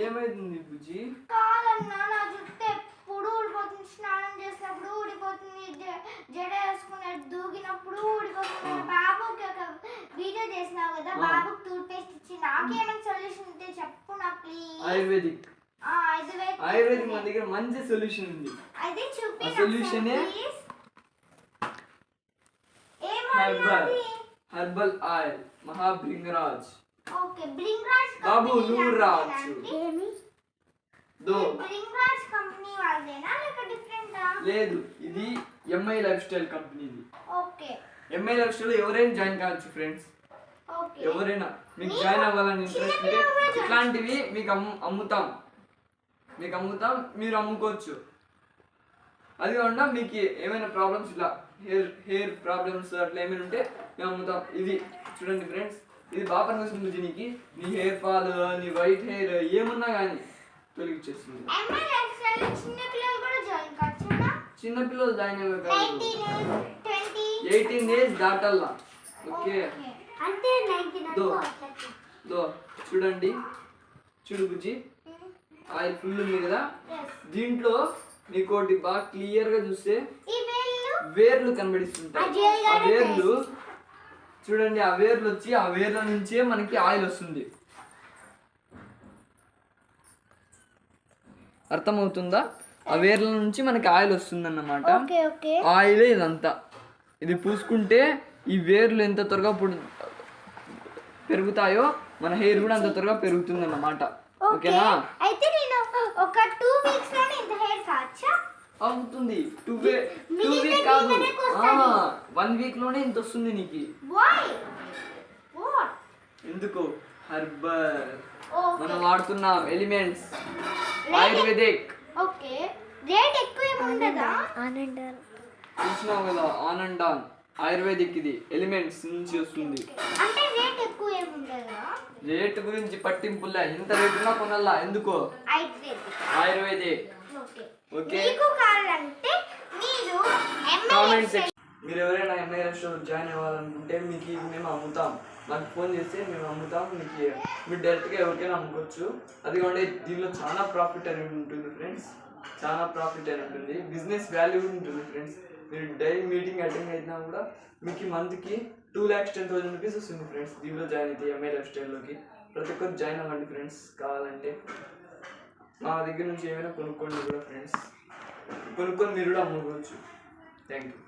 ఏమైంది బుజ్జి? కాదన్నా నా జుట్టు ఎప్పుడు ఊడిపోతుంది. స్నానం చేసినప్పుడు ఊడిపోతుంది, జడ వేసుకునే దూగినప్పుడు ఊడిపోతుంది. బాబుకి ఒక వీడియో చేసినావు కదా, బాబుకి టూత్ పేస్ట్ ఇచ్చి నాకేమైనా సొల్యూషన్ ఉంటే చెప్పు నా ప్లీజ్. ఆయుర్వేదిక్ మన దగ్గర మంచి సొల్యూషన్ ఉంది. అదే చూపి. ఆ solution herbal oil Mahabhringraj. Okay, Bhringraj బాబు నువ్వు రావచ్చు. బ్రింగరాజ్ కంపెనీ వాళ్ళదేనా లేక డిఫరెంటా? లేదు, ఇది ఎంఐ లైఫ్ స్టైల్ కంపెనీది. ఓకే, ఎంఐ లైఫ్ స్టైల్ ఎవరైనా జాయిన్ కావచ్చు ఫ్రెండ్స్. ఓకే, ఎవరైనా మీకు జాయిన్ అవ్వాలని ఇంట్రెస్ట్ ఉంటే ఇట్లాంటివి మీకు అమ్ముతాం, మీరు అమ్ముకోవచ్చు. అది కాకుండా మీకు ఏమైనా ప్రాబ్లమ్స్ ఇలా హెయిర్ ప్రాబ్లమ్స్ అట్లా ఏమైనా ఉంటే మేము అమ్ముతాం. ఇది చూడండి ఫ్రెండ్స్, ఇది బాగా పనికొస్తుంది. దీనికి నీ హెయిర్ ఫాల్, నీ వైట్ హెయిర్ ఏమున్నా కానీ తొలగిచ్చేస్తుంది. చిన్నపిల్లలు జాయిన్ అయ్యే కాదు, 18 ఏజ్ దాటల్లా. ఓకే, చూడండి, చూడు బుజ్జి, ఆయిల్ ఫుల్ ఉంది కదా. దీంట్లో నీకోటి బాగా క్లియర్ గా చూస్తే వేర్లు కనబడిస్తుంటాయి. ఆ వేర్లు చూడండి, ఆ వేర్లు వచ్చి ఆ వేర్ల నుంచే మనకి ఆయిల్ వస్తుంది. అర్థమవుతుందా? ఆ వేర్ల నుంచి మనకి ఆయిల్ వస్తుంది అన్నమాట. ఆయిల్ ఇదంతా, ఇది పూసుకుంటే ఈ వేర్లు ఎంత త్వరగా పెరుగుతాయో మన హెయిర్ కూడా అంత త్వరగా పెరుగుతుంది అన్నమాట. ఓకేనా? అయితే నేను ఒక 2 వీక్స్ లోనే ఇంత హెయిర్ కాచా అవుతుంది. 2 వీక్ కాదు, 1 వీక్ లోనే ఇంత వస్తుంది నీకు. ఎందుకు? హెర్బల్ మనం వాడుతున్నాం ఎలిమెంట్స్ ఆయుర్వేదిక్. ఓకే, రేట్ ఎక్కువ ఏముండదా? చూసినావు కదా, ఆన్ అండ్ ఆన్ ఆయుర్వేదిక్, ఇది ఎలిమెంట్స్ నుంచి వస్తుంది. అంటే రేట్ ఎక్కువ ఏముండదా? రేట్ గురించి పట్టింపులే, ఇంత రేట్ ఉన్నా కొనల్లా. ఎందుకో? ఆయుర్వేదిక్. ఓకే, మీకు కావాలంటే మీరు కామెంట్ సెక్షన్. మీరు ఎవరైనా ఎంఐ రెస్టారెంట్ జాయిన్ అవ్వాలనుకుంటే మీకు మేము అమ్ముతాం. మాకు ఫోన్ చేస్తే మేము అమ్ముతాం. మీకు మీరు డైరెక్ట్గా ఎవరికైనా అమ్ముకోవచ్చు. అది కాకుండా దీనిలో చాలా ప్రాఫిట్ అనేది ఉంటుంది ఫ్రెండ్స్, చాలా ప్రాఫిట్ అనేది ఉంటుంది. బిజినెస్ వాల్యూ ఉంటుంది ఫ్రెండ్స్. మీరు డైలీ మీటింగ్ అటెండ్ అయినా కూడా మీకు మంత్కి 2,10,000 రూపీస్ వస్తుంది ఫ్రెండ్స్. దీనిలో జాయిన్ అయితే ఎంఐ లైఫ్ స్టైల్లోకి ప్రతి ఒక్కరు జాయిన్ అవ్వండి ఫ్రెండ్స్. కావాలంటే మా దగ్గర నుంచి ఏమైనా కొనుక్కోండి కూడా ఫ్రెండ్స్, కొనుక్కొని మీరు కూడా అమ్ముకోవచ్చు. Thank you.